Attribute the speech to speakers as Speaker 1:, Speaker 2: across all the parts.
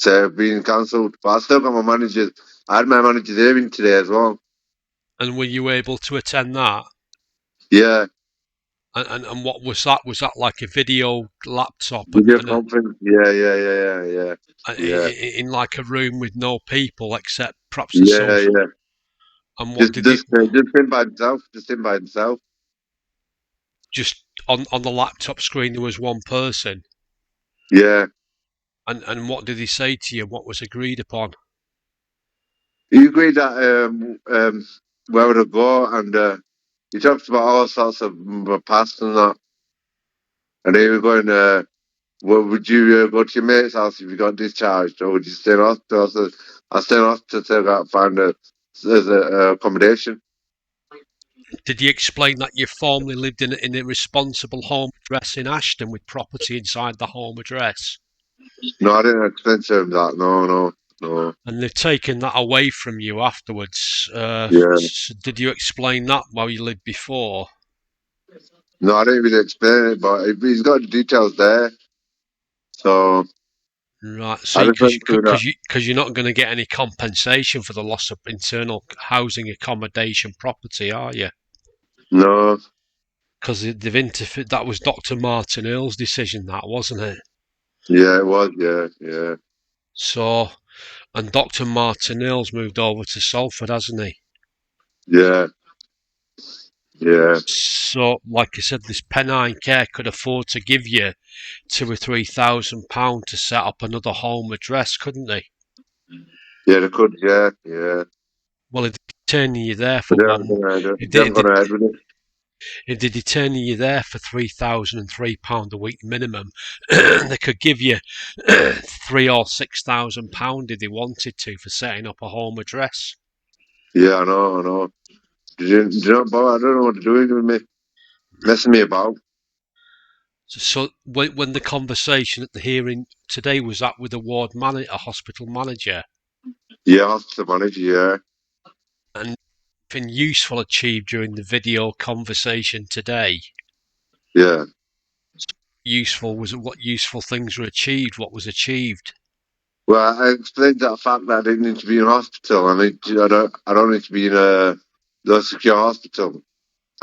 Speaker 1: been cancelled. But I still got my manager. I had my manager's hearing today as well.
Speaker 2: And were you able to attend that?
Speaker 1: Yeah.
Speaker 2: And what was that? Was that like a video laptop
Speaker 1: Video
Speaker 2: and
Speaker 1: conference. Yeah.
Speaker 2: in like a room with no people except perhaps the
Speaker 1: Yeah,
Speaker 2: social?
Speaker 1: yeah.
Speaker 2: And what did you
Speaker 1: Just him by himself. Just him by himself.
Speaker 2: just on the laptop screen? There was one person.
Speaker 1: Yeah.
Speaker 2: And what did he say to you? What was agreed upon?
Speaker 1: He agreed that where would I go, and he talked about all sorts of my past and that. And he was going, well, would you go to your mate's house if you got discharged, or would you stay in hospital? I said, I stay in hospital till I got find a accommodation.
Speaker 2: Did you explain that you formerly lived in a responsible home address in Ashton with property inside the home address?
Speaker 1: No, I didn't explain to him that. No.
Speaker 2: And they've taken that away from you afterwards.
Speaker 1: Yeah.
Speaker 2: Did you explain that while you lived before?
Speaker 1: No, I didn't really explain it, but he's got the details there. So
Speaker 2: Right,
Speaker 1: I
Speaker 2: see,
Speaker 1: just went through that.
Speaker 2: because you're not going to get any compensation for the loss of internal housing accommodation property, are you?
Speaker 1: No.
Speaker 2: Because they've interfered. That was Dr. Martin Earle's decision, that wasn't it?
Speaker 1: Yeah, it was. Yeah.
Speaker 2: So, and Dr. Martin Earle's moved over to Salford, hasn't he?
Speaker 1: Yeah.
Speaker 2: So, like I said, this Pennine Care could afford to give you £2,000 or £3,000 to set up another home address, couldn't they?
Speaker 1: Yeah, they could. Yeah.
Speaker 2: Well, if they're turning you there for
Speaker 1: But they
Speaker 2: one,
Speaker 1: haven't gone ahead.
Speaker 2: if
Speaker 1: They
Speaker 2: they,
Speaker 1: haven't gone ahead with it.
Speaker 2: if they're turning you there for £3,003 a week minimum, they could give you £3,000 or £6,000 if they wanted to for setting up a home address.
Speaker 1: Yeah, I know. Do you know, Bob? I don't know what they're doing with me, messing me about.
Speaker 2: So when the conversation at the hearing today was that with a hospital manager,
Speaker 1: Yeah, hospital manager. Yeah.
Speaker 2: and anything useful achieved during the video conversation today?
Speaker 1: Yeah.
Speaker 2: Useful was what useful things were achieved? What was achieved?
Speaker 1: Well, I explained that fact that I didn't need to be in hospital. I don't need to be in the secure hospital,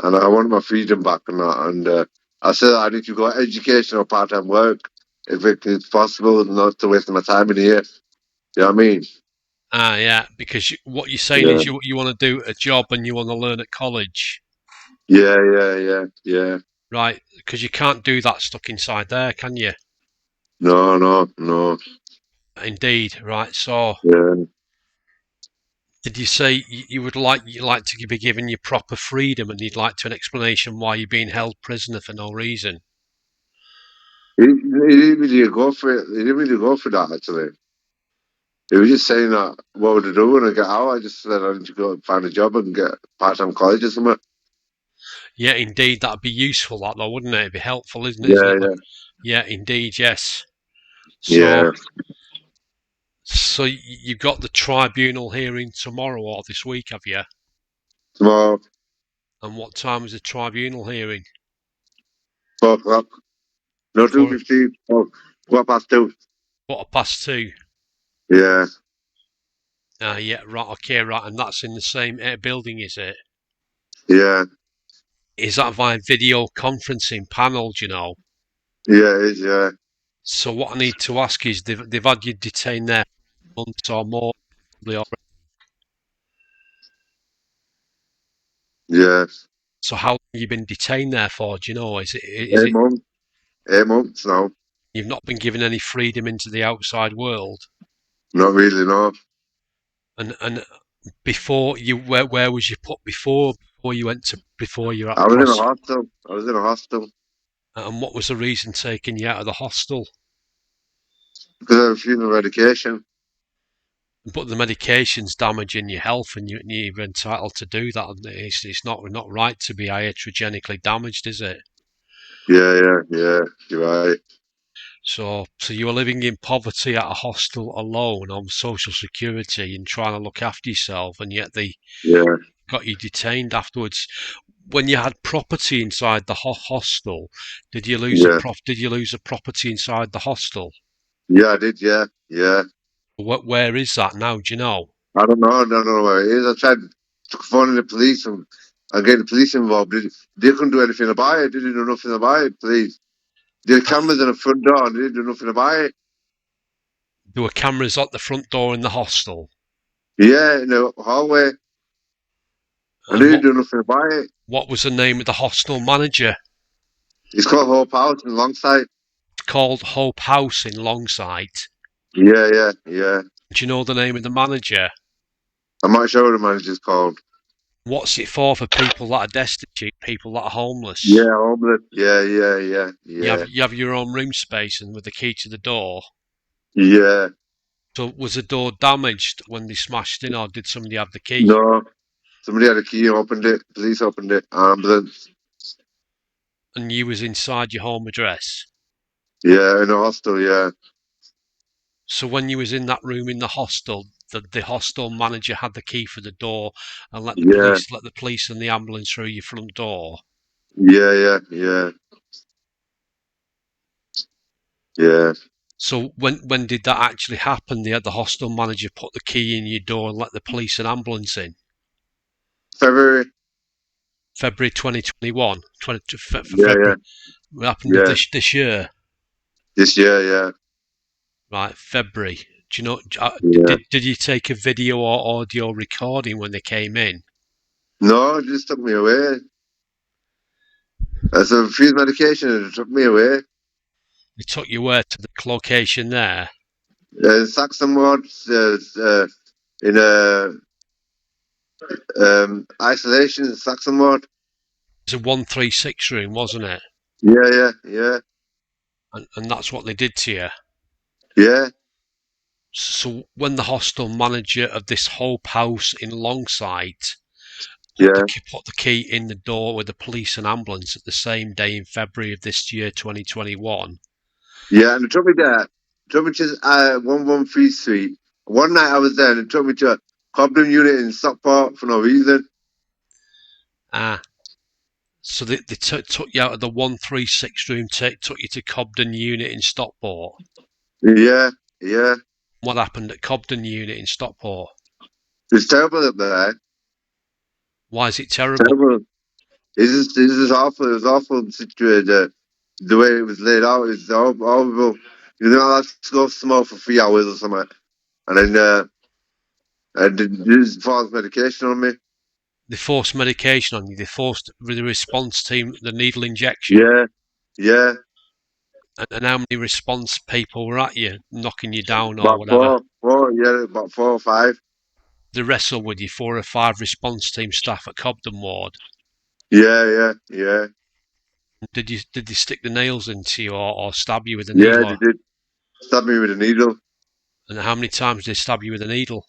Speaker 1: and I want my freedom back and that. And I said I need to go education or part-time work if it is possible, not to waste my time in here. You know what I mean?
Speaker 2: Yeah, because what you're saying
Speaker 1: Yeah.
Speaker 2: is you want to do a job and you want to learn at college,
Speaker 1: Yeah.
Speaker 2: right? Because you can't do that stuck inside there, can you?
Speaker 1: No.
Speaker 2: Indeed, right. So,
Speaker 1: Yeah.
Speaker 2: did you say you'd like to be given your proper freedom, and you'd like to an explanation why you're being held prisoner for no reason?
Speaker 1: He didn't really go for it. He didn't really go for that actually. He was just saying that what would I do when I get out? I just said I need to go find a job and get part-time college or something.
Speaker 2: Yeah, indeed, that'd be useful, that though, wouldn't it? It'd be helpful, isn't it?
Speaker 1: Yeah.
Speaker 2: Yeah, indeed, yes.
Speaker 1: Yeah.
Speaker 2: So you've got the tribunal hearing tomorrow or this week, have you?
Speaker 1: Tomorrow,
Speaker 2: And what time is the tribunal hearing?
Speaker 1: 4 o'clock. No,
Speaker 2: For
Speaker 1: 2:15. Oh, 2:15.
Speaker 2: 2:15.
Speaker 1: Yeah.
Speaker 2: Yeah, right, okay, right, and that's in the same building, is it?
Speaker 1: Yeah.
Speaker 2: Is that via video conferencing panel, do you know?
Speaker 1: Yeah, it is, yeah.
Speaker 2: So what I need to ask is, they've had you detained there for months or more, probably already.
Speaker 1: Yeah.
Speaker 2: So how long have you been detained there for, do you know? Is
Speaker 1: 8
Speaker 2: it
Speaker 1: months. 8 months now.
Speaker 2: you've not been given any freedom into the outside world?
Speaker 1: Not really, no.
Speaker 2: And before you, where was you put before you went to before you're
Speaker 1: I
Speaker 2: at
Speaker 1: was in a
Speaker 2: pros?
Speaker 1: hostel.
Speaker 2: And what was the reason taking you out of the hostel?
Speaker 1: Because I was refusing medication.
Speaker 2: But the medication's damaging your health, and you're entitled to do that. It's not right to be iatrogenically damaged, is it?
Speaker 1: Yeah. You're right.
Speaker 2: So you were living in poverty at a hostel alone on social security and trying to look after yourself, and yet they
Speaker 1: Yeah.
Speaker 2: got you detained afterwards. When you had property inside the hostel, did you lose
Speaker 1: Yeah.
Speaker 2: Did you lose a property inside the hostel?
Speaker 1: Yeah, I did, yeah.
Speaker 2: Where is that now? Do you know?
Speaker 1: I don't know where it is. I tried phoning the police and getting the police involved. They couldn't do anything about it. They didn't do nothing about it, please. There were cameras in the front door and they didn't do nothing about it.
Speaker 2: There were cameras at the front door in the hostel.
Speaker 1: Yeah, in the hallway. And they
Speaker 2: And
Speaker 1: didn't do nothing about it.
Speaker 2: what was the name of the hostel manager?
Speaker 1: It's called Hope House in Longsight.
Speaker 2: It's called Hope House in Longsight.
Speaker 1: Yeah.
Speaker 2: Do you know the name of the manager?
Speaker 1: I'm not sure what the manager's called.
Speaker 2: What's it for people that are destitute, people that are homeless?
Speaker 1: Yeah, homeless.
Speaker 2: You have your own room space and with the key to the door.
Speaker 1: Yeah.
Speaker 2: So was the door damaged when they smashed in, or did somebody have the key?
Speaker 1: No. Somebody had a key, opened it, police opened it, ambulance.
Speaker 2: And you was inside your home address.
Speaker 1: Yeah, in a hostel, yeah.
Speaker 2: So when you was in that room in the hostel, the hostel manager had the key for the door and let
Speaker 1: Yeah,
Speaker 2: the police and the ambulance through your front door.
Speaker 1: yeah.
Speaker 2: So when did that actually happen? They had the hostel manager put the key in your door and let the police and ambulance in.
Speaker 1: February.
Speaker 2: February 2021, for
Speaker 1: Yeah,
Speaker 2: February. What happened
Speaker 1: yeah.
Speaker 2: this year?
Speaker 1: This year, yeah.
Speaker 2: Right, February. Do you know?
Speaker 1: Yeah.
Speaker 2: Did you take a video or audio recording when they came in?
Speaker 1: No, it just took me away. As a refused medication, and it took me away.
Speaker 2: They took you where to the location there?
Speaker 1: Saxon ward, in a isolation, Saxon ward.
Speaker 2: It was a 136 room, wasn't it?
Speaker 1: Yeah.
Speaker 2: And that's what they did to you.
Speaker 1: Yeah,
Speaker 2: So when the hostel manager of this Hope House in Longsight
Speaker 1: yeah.
Speaker 2: put the key in the door with the police and ambulance at the same day in February of this year, 2021.
Speaker 1: Yeah, and it took me there. It took me to 113 Street. One night I was there and it took me to a Cobden unit in Stockport for no reason.
Speaker 2: Ah, so they took you out of the 136 room, took you to Cobden unit in Stockport.
Speaker 1: Yeah.
Speaker 2: What happened at Cobden unit in Stockport?
Speaker 1: It's terrible up there.
Speaker 2: Why is it terrible?
Speaker 1: Terrible. It's just awful. It was awful situated. The way it was laid out is horrible. You know, I had to go smoke for 3 hours or something. And then I did use false medication on me.
Speaker 2: They forced medication on you. They forced the response team the needle injection.
Speaker 1: Yeah.
Speaker 2: And how many response people were at you, knocking you down or
Speaker 1: About
Speaker 2: whatever?
Speaker 1: about 4 or 5.
Speaker 2: They wrestled with you, 4 or 5 response team staff at Cobden Ward.
Speaker 1: Yeah.
Speaker 2: Did they stick the nails into you or stab you with a
Speaker 1: Yeah,
Speaker 2: needle?
Speaker 1: they did. Stabbed me with a needle.
Speaker 2: And how many times did they stab you with a needle?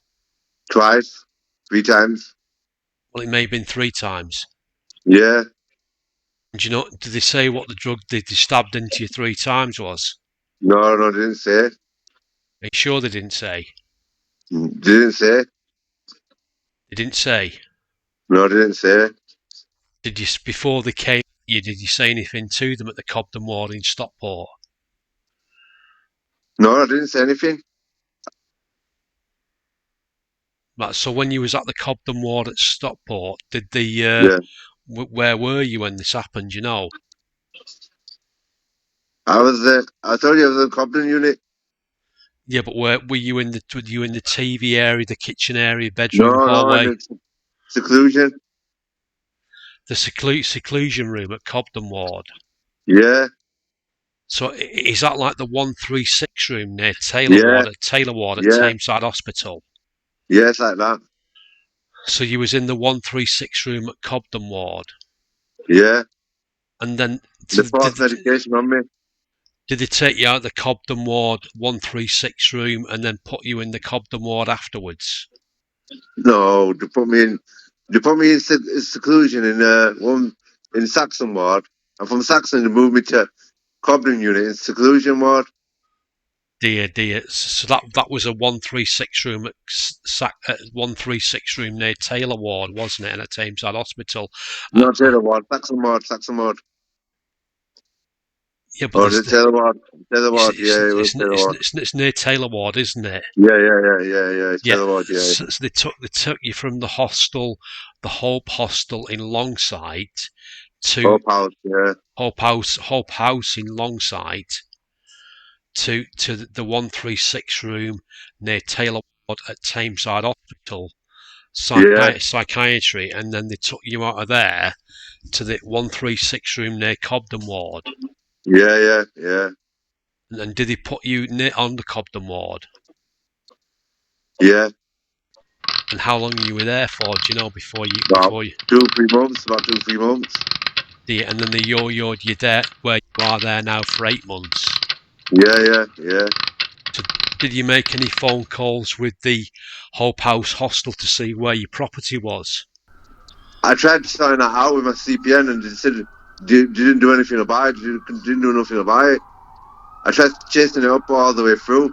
Speaker 1: Twice. 3 times.
Speaker 2: Well, it may have been 3 times.
Speaker 1: Yeah.
Speaker 2: And do you know? Did they say what the drug they stabbed into you 3 times was?
Speaker 1: No, they didn't say.
Speaker 2: Are you sure they didn't say?
Speaker 1: They didn't say.
Speaker 2: They didn't say.
Speaker 1: No, they didn't say.
Speaker 2: Did you before they came? Did you say anything to them at the Cobden Ward in Stockport?
Speaker 1: No, I didn't say anything.
Speaker 2: Right, so when you was at the Cobden Ward at Stockport, did the
Speaker 1: Yeah.
Speaker 2: where were you when this happened? You know?
Speaker 1: I was there. I told you I was in the Cobden unit.
Speaker 2: Yeah, but where were you in the TV area, the kitchen area, bedroom,
Speaker 1: No, in
Speaker 2: hallway,
Speaker 1: the seclusion.
Speaker 2: the seclusion room at Cobden Ward?
Speaker 1: Yeah.
Speaker 2: So is that like the 136 room near
Speaker 1: Yeah.
Speaker 2: Taylor Ward at
Speaker 1: Yeah.
Speaker 2: Tameside Hospital?
Speaker 1: Yes, like that.
Speaker 2: So you was in the 136 room at Cobden Ward,
Speaker 1: Yeah.
Speaker 2: and then
Speaker 1: The
Speaker 2: so
Speaker 1: false medication on me.
Speaker 2: did they take you out of the Cobden Ward 136 room and then put you in the Cobden Ward afterwards?
Speaker 1: No, they put me in. They put me in seclusion in one in Saxon ward, and from Saxon they moved me to Cobden unit in seclusion ward.
Speaker 2: Dear. So that was a 136 room at 136 room near Taylor Ward, wasn't it? In a Tameside Hospital.
Speaker 1: Not Taylor ward, Saxon ward.
Speaker 2: Yeah, but
Speaker 1: Oh, the Taylor Ward. Taylor Ward, yeah, it was Taylor Ward.
Speaker 2: it's near Taylor Ward, isn't it?
Speaker 1: Yeah. It's
Speaker 2: Yeah.
Speaker 1: Taylor Ward, yeah.
Speaker 2: So they took you from the hostel, the Hope Hostel in Longsight, to
Speaker 1: Hope House, yeah.
Speaker 2: Hope House in Longsight, to the 136 room near Taylor Ward at Tameside Hospital,
Speaker 1: Yeah,
Speaker 2: psychiatry, and then they took you out of there to the 136 room near Cobden Ward.
Speaker 1: yeah.
Speaker 2: And did they put you on the Cobden Ward?
Speaker 1: Yeah.
Speaker 2: And how long you were there for? Do you know before
Speaker 1: About
Speaker 2: you?
Speaker 1: 2-3 months. About 2-3 months.
Speaker 2: And then they yo-yoed you there where you are there now for 8 months.
Speaker 1: Yeah.
Speaker 2: So did you make any phone calls with the Hope House Hostel to see where your property was?
Speaker 1: I tried to sign that out with my CPN, and they said didn't do anything about it. Didn't do nothing about it. I tried chasing it up all the way through.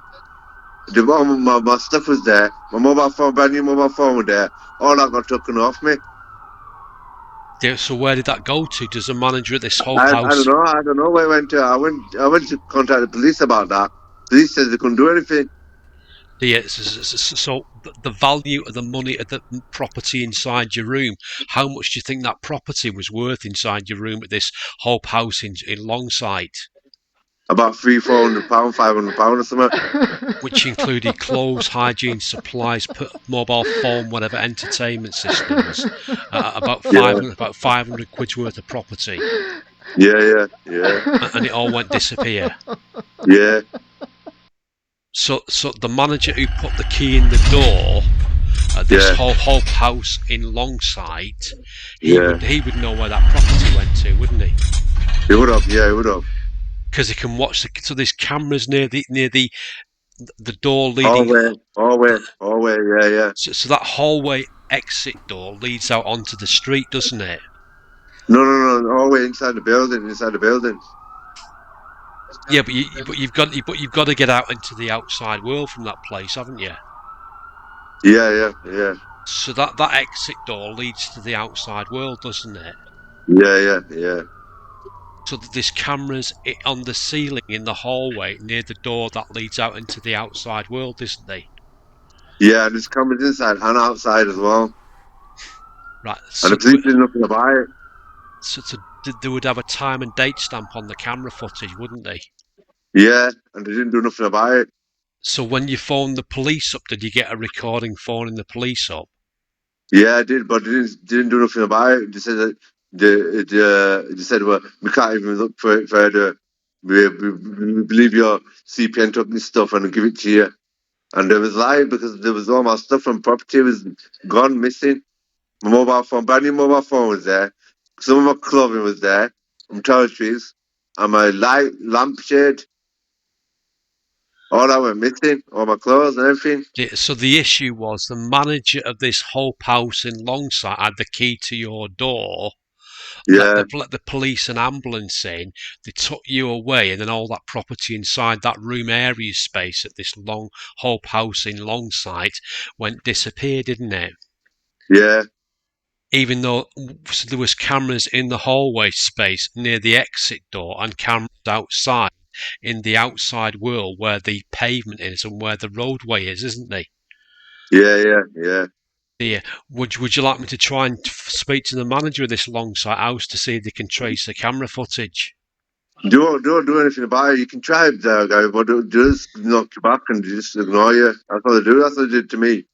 Speaker 1: My stuff was there. My mobile phone, brand new mobile phone, was there. All that got taken off me.
Speaker 2: So where did that go to? Does the manager at this Hope
Speaker 1: I
Speaker 2: House?
Speaker 1: don't know where it went to. I went to contact the police about that. Police said they couldn't do anything.
Speaker 2: So the value of the money of the property inside your room, how much do you think that property was worth inside your room at this Hope House in Longsight?
Speaker 1: About £300-400, £500 or something.
Speaker 2: Which included clothes, hygiene supplies, mobile phone, whatever, entertainment systems. About 500 quid's worth of property.
Speaker 1: Yeah.
Speaker 2: And it all went disappear.
Speaker 1: Yeah.
Speaker 2: So the manager who put the key in the door at this Hope House in Longsight, he would know where that property went to, wouldn't he?
Speaker 1: He would have, yeah, he would have.
Speaker 2: Because he can watch so there's cameras near the door leading
Speaker 1: hallway, yeah.
Speaker 2: So that hallway exit door leads out onto the street, doesn't it?
Speaker 1: No, hallway inside the building.
Speaker 2: Yeah, but you've got to get out into the outside world from that place, haven't you?
Speaker 1: Yeah.
Speaker 2: So that exit door leads to the outside world, doesn't it?
Speaker 1: Yeah.
Speaker 2: So there's cameras on the ceiling in the hallway near the door that leads out into the outside world, isn't there?
Speaker 1: Yeah, and there's cameras inside and outside as well.
Speaker 2: Right.
Speaker 1: And the police did nothing about it.
Speaker 2: So they would have a time and date stamp on the camera footage, wouldn't they?
Speaker 1: Yeah, and they didn't do nothing about it.
Speaker 2: So when you phoned the police up, did you get a recording phoning the police up?
Speaker 1: Yeah, I did, but they didn't do nothing about it. They said that they said, well, we can't even look for it further. We believe your CPN took this stuff and give it to you. And it was lying because there was all my stuff and property was gone, missing. My mobile phone, brand new mobile phone was there. Some of my clothing was there from toiletries. And my lampshade, all that went missing. All my clothes and everything.
Speaker 2: So the issue was the manager of this Hope House in Longsight had the key to your door.
Speaker 1: Yeah.
Speaker 2: Let the police and ambulance in. They took you away, and then all that property inside that room area space at this Hope House in Longsight disappeared, didn't it?
Speaker 1: Yeah.
Speaker 2: Even though there was cameras in the hallway space near the exit door and cameras outside in the outside world where the pavement is and where the roadway is, isn't there?
Speaker 1: Yeah.
Speaker 2: Yeah. Would you like me to try and speak to the manager of this Longsight house to see if they can trace the camera footage?
Speaker 1: Don't do anything about it. You can try it, guy, but just knock you back and just ignore you. That's what they do. That's what they did to me.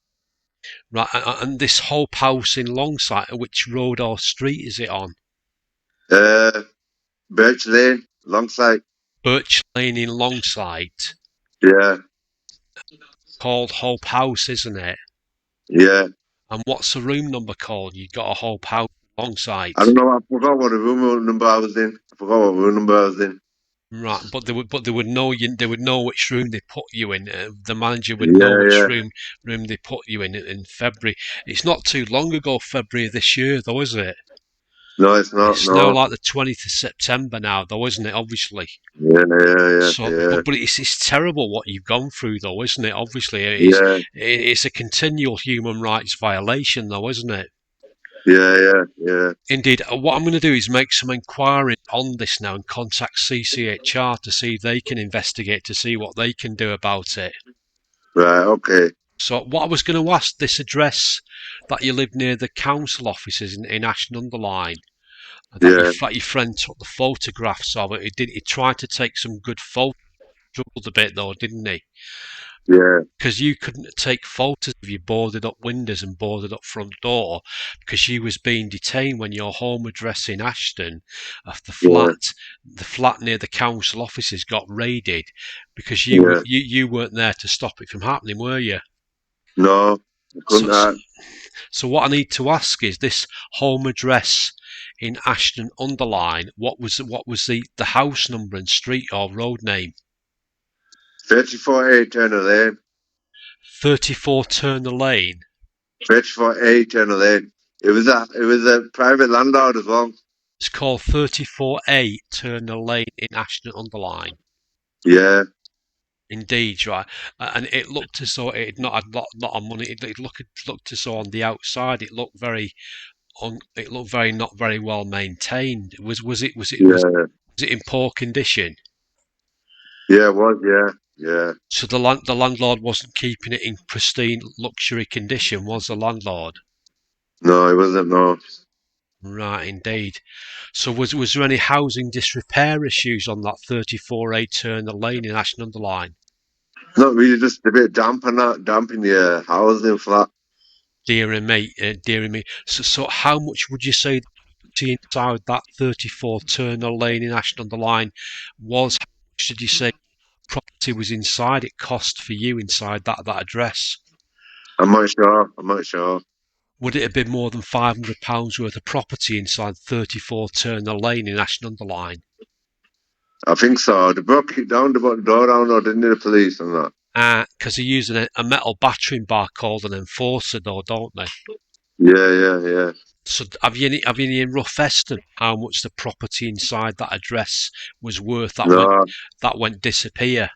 Speaker 2: Right, and this Hope House in Longsight, which road or street is it on?
Speaker 1: Birch Lane, Longsight.
Speaker 2: Birch Lane in Longsight.
Speaker 1: Yeah.
Speaker 2: Called Hope House, isn't it?
Speaker 1: Yeah.
Speaker 2: And what's the room number called? You got a Hope House Longsight.
Speaker 1: I don't know. I forgot what room number I was in.
Speaker 2: Right, but they would know you. They would know which room they put you in. The manager would know which room they put you in February. It's not too long ago, February of this year, though, is it?
Speaker 1: No, it's not.
Speaker 2: It's now like the 20th of September now, though, isn't it? Obviously.
Speaker 1: Yeah.
Speaker 2: So, but it's terrible what you've gone through, though, isn't it? Obviously, it's a continual human rights violation, though, isn't it?
Speaker 1: Yeah.
Speaker 2: Indeed, what I'm going to do is make some inquiries on this now and contact CCHR to see if they can investigate, to see what they can do about it.
Speaker 1: Right, okay.
Speaker 2: So what I was going to ask, this address that you live near the council offices in Ashton under Lyne, that
Speaker 1: Yeah,
Speaker 2: your friend took the photographs of it. He tried to take some good photos, struggled a bit though, didn't he?
Speaker 1: yeah,
Speaker 2: Because you couldn't take photos of your boarded up windows and boarded up front door because you was being detained when your home address in Ashton, of
Speaker 1: yeah,
Speaker 2: the flat near the council offices got raided because
Speaker 1: yeah.
Speaker 2: you weren't there to stop it from happening, were you?
Speaker 1: No, I couldn't
Speaker 2: So,
Speaker 1: have.
Speaker 2: so what I need to ask is this home address in Ashton under Lyne. What was the house number and street or road name?
Speaker 1: 34A Turner Lane.
Speaker 2: 34 Turner Lane.
Speaker 1: 34A Turner Lane. It was a private landlord as well.
Speaker 2: It's called 34A Turner Lane in Ashton under Lyne.
Speaker 1: Yeah,
Speaker 2: Indeed, right. And it looked as though it had not had lot of money. It looked as though on the outside it looked very not very well maintained.
Speaker 1: yeah,
Speaker 2: Was it in poor condition?
Speaker 1: yeah, it was, yeah.
Speaker 2: So the landlord wasn't keeping it in pristine luxury condition, was the landlord?
Speaker 1: No, it wasn't, no.
Speaker 2: Right, indeed. So was there any housing disrepair issues on that 34A Turner Lane in Ashton under Lyne?
Speaker 1: Not really, just a bit damp and that, damp in the housing flat.
Speaker 2: Dear me, dear me. So how much would you say the property inside that 34 Turner Lane in Ashton under Lyne was? How much did you say property was inside it cost for you inside that address?
Speaker 1: I'm not sure.
Speaker 2: Would it have been more than £500 worth of property inside 34 Turner Lane in Ashton under Lyne?
Speaker 1: I think so. They broke it down, they brought the door down, or didn't they, the police and that?
Speaker 2: Because they're using a metal battering bar called an enforcer, though, don't they?
Speaker 1: Yeah.
Speaker 2: So have you any rough estimate how much the property inside that address was worth
Speaker 1: No,
Speaker 2: that went disappear?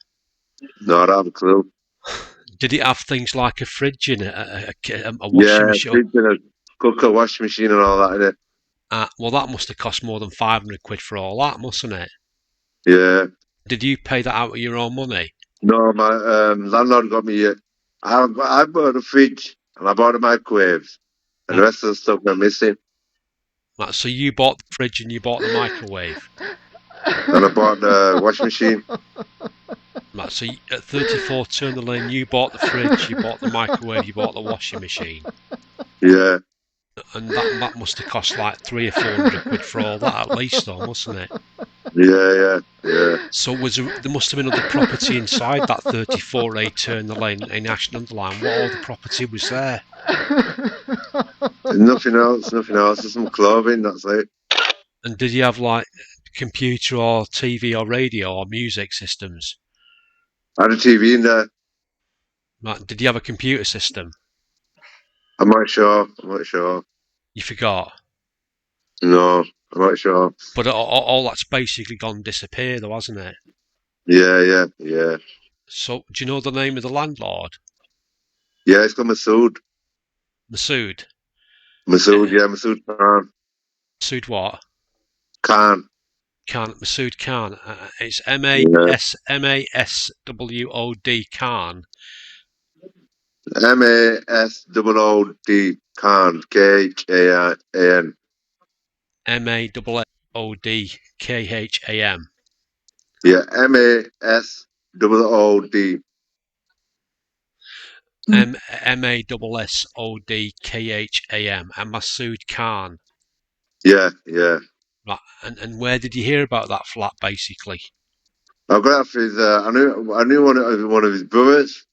Speaker 1: no, I don't have a clue.
Speaker 2: Did it have things like a fridge in it, a washing
Speaker 1: Yeah,
Speaker 2: machine?
Speaker 1: fridge and a cooker, washing machine and all that in it.
Speaker 2: Well, that must have cost more than 500 quid for all that, mustn't it?
Speaker 1: Yeah.
Speaker 2: Did you pay that out of your own money?
Speaker 1: No, my landlord got me. I bought a fridge and I bought a microwave, and the
Speaker 2: Right,
Speaker 1: rest of the stuff went missing.
Speaker 2: so you bought the fridge and you bought the microwave.
Speaker 1: And I bought the washing machine.
Speaker 2: Right, so at 34 Turner Lane, you bought the fridge, you bought the microwave, you bought the washing machine.
Speaker 1: Yeah,
Speaker 2: And that must have cost like 300 or 400 quid for all that at least, though, mustn't it?
Speaker 1: yeah.
Speaker 2: So there must have been other property inside that 34A Turner Lane in Ashton under Lyne. What other property was there?
Speaker 1: Nothing else. Just some clothing. That's it.
Speaker 2: And did you have like computer or TV or radio or music systems?
Speaker 1: I had a TV in there.
Speaker 2: Like, did you have a computer system?
Speaker 1: I'm not sure.
Speaker 2: You forgot.
Speaker 1: No, I'm not sure.
Speaker 2: But all that's basically gone disappeared, though, hasn't it?
Speaker 1: Yeah.
Speaker 2: So do you know the name of the landlord?
Speaker 1: Yeah, it's got Masood.
Speaker 2: Masood.
Speaker 1: Masood Khan.
Speaker 2: Masood what?
Speaker 1: Khan.
Speaker 2: Masood Khan. It's
Speaker 1: Yeah.
Speaker 2: MASWOD Khan.
Speaker 1: MASOOD Khan. KHAN.
Speaker 2: MASSODKHAM.
Speaker 1: Yeah, MASOOD.
Speaker 2: MASSODKHAM. And Masood Khan.
Speaker 1: Yeah.
Speaker 2: Right. And where did you hear about that flat, basically?
Speaker 1: I got off his. I knew one of his brothers.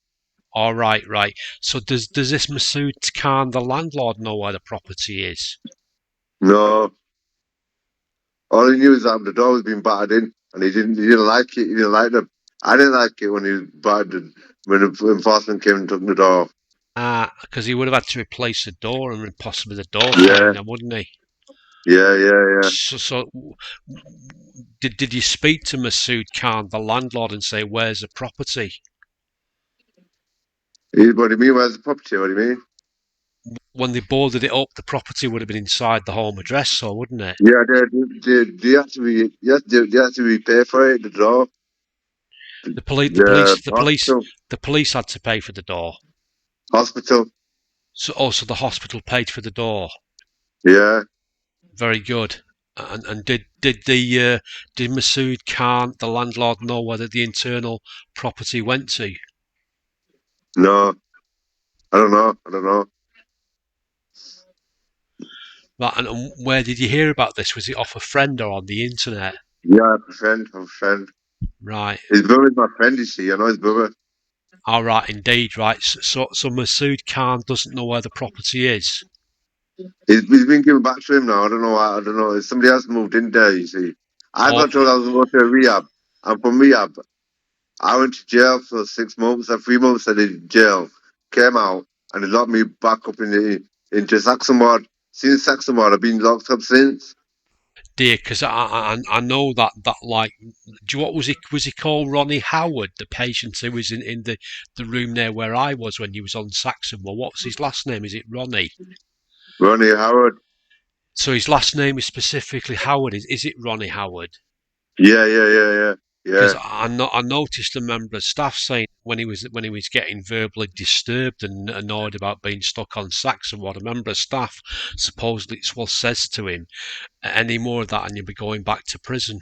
Speaker 2: All right. So does this Masood Khan, the landlord, know where the property is?
Speaker 1: No, all he knew is that the door was being battered in, and he didn't like it. He didn't like the. I didn't like it when he battered when the enforcement came and took the door.
Speaker 2: Because he would have had to replace the door and possibly the door
Speaker 1: Yeah,
Speaker 2: frame, then, wouldn't he?
Speaker 1: yeah.
Speaker 2: So did you speak to Masood Khan, the landlord, and say, where's the property?
Speaker 1: What do you mean? Where's the property? What do you mean?
Speaker 2: when they boarded it up, the property would have been inside the home address, so wouldn't it?
Speaker 1: Yeah, they have to be, yes, they have to be pay for it, the door.
Speaker 2: The police, the
Speaker 1: The
Speaker 2: police, the police,
Speaker 1: hospital.
Speaker 2: the police had to pay for the door.
Speaker 1: Hospital.
Speaker 2: So also the hospital paid for the door.
Speaker 1: Yeah.
Speaker 2: Very good. And did Masood Khan, the landlord, know whether the internal property went to?
Speaker 1: No, I don't know. I don't know.
Speaker 2: Right, and where did you hear about this? Was it off a friend or on the internet?
Speaker 1: Yeah, a friend.
Speaker 2: Right.
Speaker 1: His brother's my friend, you see. I know his brother.
Speaker 2: All right, indeed. Right. So Masood Khan doesn't know where the property is.
Speaker 1: He's been given back to him now. I don't know why. I don't know. Somebody else moved in there, you see. I
Speaker 2: Or
Speaker 1: got told I was going to rehab. And from rehab, I went to jail for 6 months. And 3 months I did in jail. Came out and they locked me back up into Saxon Ward. Since Saxon Ward, I've been locked up since.
Speaker 2: dear, because I know that like, do you, what was he called? Ronnie Howard, the patient who was in the room there where I was when he was on Saxon. Well, what's his last name? Is it Ronnie?
Speaker 1: Ronnie Howard.
Speaker 2: So his last name is specifically Howard. Is it Ronnie Howard?
Speaker 1: Yeah, yeah, yeah, yeah.
Speaker 2: Because
Speaker 1: Yeah,
Speaker 2: I noticed a member of staff saying when he was getting verbally disturbed and annoyed about being stuck on Saxon, what a member of staff supposedly says to him, any more of that and you'll be going back to prison.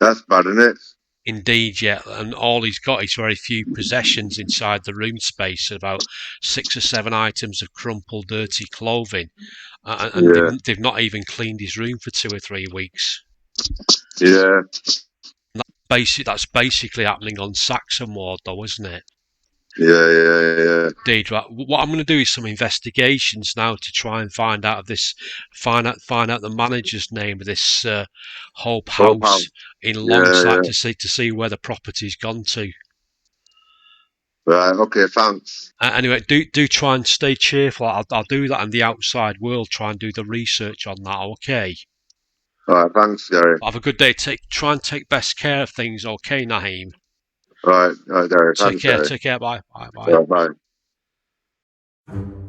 Speaker 1: that's bad, isn't it?
Speaker 2: Indeed, yeah, and all he's got is very few possessions inside the room space, about 6 or 7 items of crumpled, dirty clothing, and
Speaker 1: Yeah,
Speaker 2: they've not even cleaned his room for 2 or 3 weeks.
Speaker 1: yeah,
Speaker 2: That's basically happening on Saxon Ward, though, isn't it?
Speaker 1: yeah, yeah, yeah.
Speaker 2: Indeed, right. What I'm going to do is some investigations now to try and find out of this, find out the manager's name of this Hope
Speaker 1: Hope House.
Speaker 2: House in
Speaker 1: Yeah,
Speaker 2: Longsight
Speaker 1: yeah.
Speaker 2: to see where the property's gone to.
Speaker 1: Right, okay, thanks.
Speaker 2: Anyway, do try and stay cheerful. I'll do that in the outside world. Try and do the research on that. Okay.
Speaker 1: All right, thanks, Gary.
Speaker 2: Have a good day. Try and take best care of things. Okay, Naeem.
Speaker 1: All right, Gary.
Speaker 2: Take
Speaker 1: Thanks,
Speaker 2: care.
Speaker 1: Gary.
Speaker 2: Take care. Bye. Bye. Bye.
Speaker 1: All right, bye.